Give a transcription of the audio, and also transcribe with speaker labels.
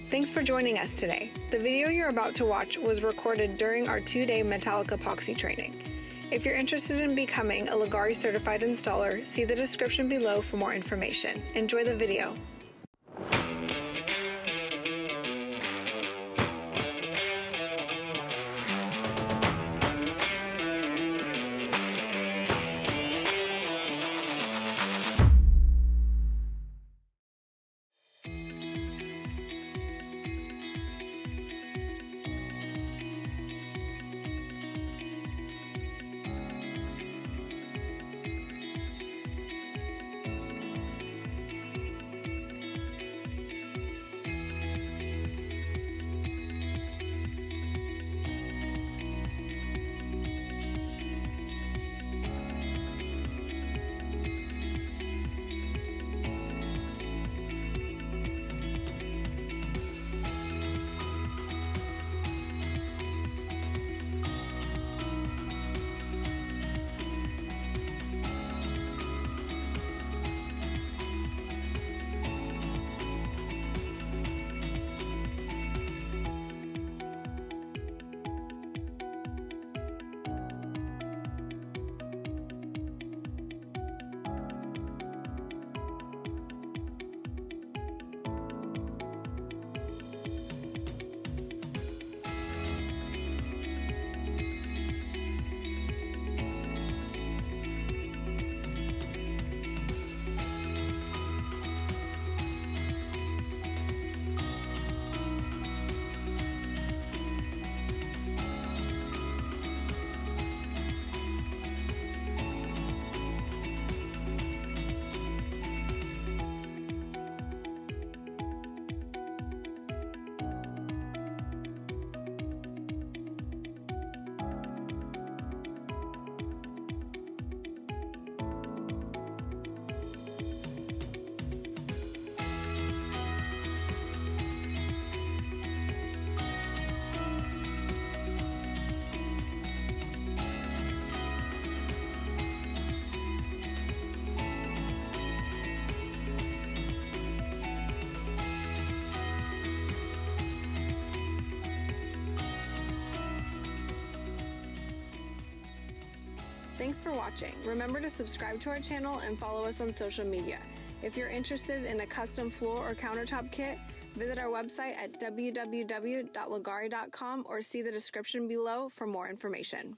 Speaker 1: Thanks for joining us today. The video you're about to watch was recorded during our 2-day metallic epoxy training. If you're interested in becoming a Leggari certified installer, see the description below for more information. Enjoy the video. Thanks for watching. Remember to subscribe to our channel and follow us on social media. If you're interested in a custom floor or countertop kit, visit our website at www.leggari.com or see the description below for more information.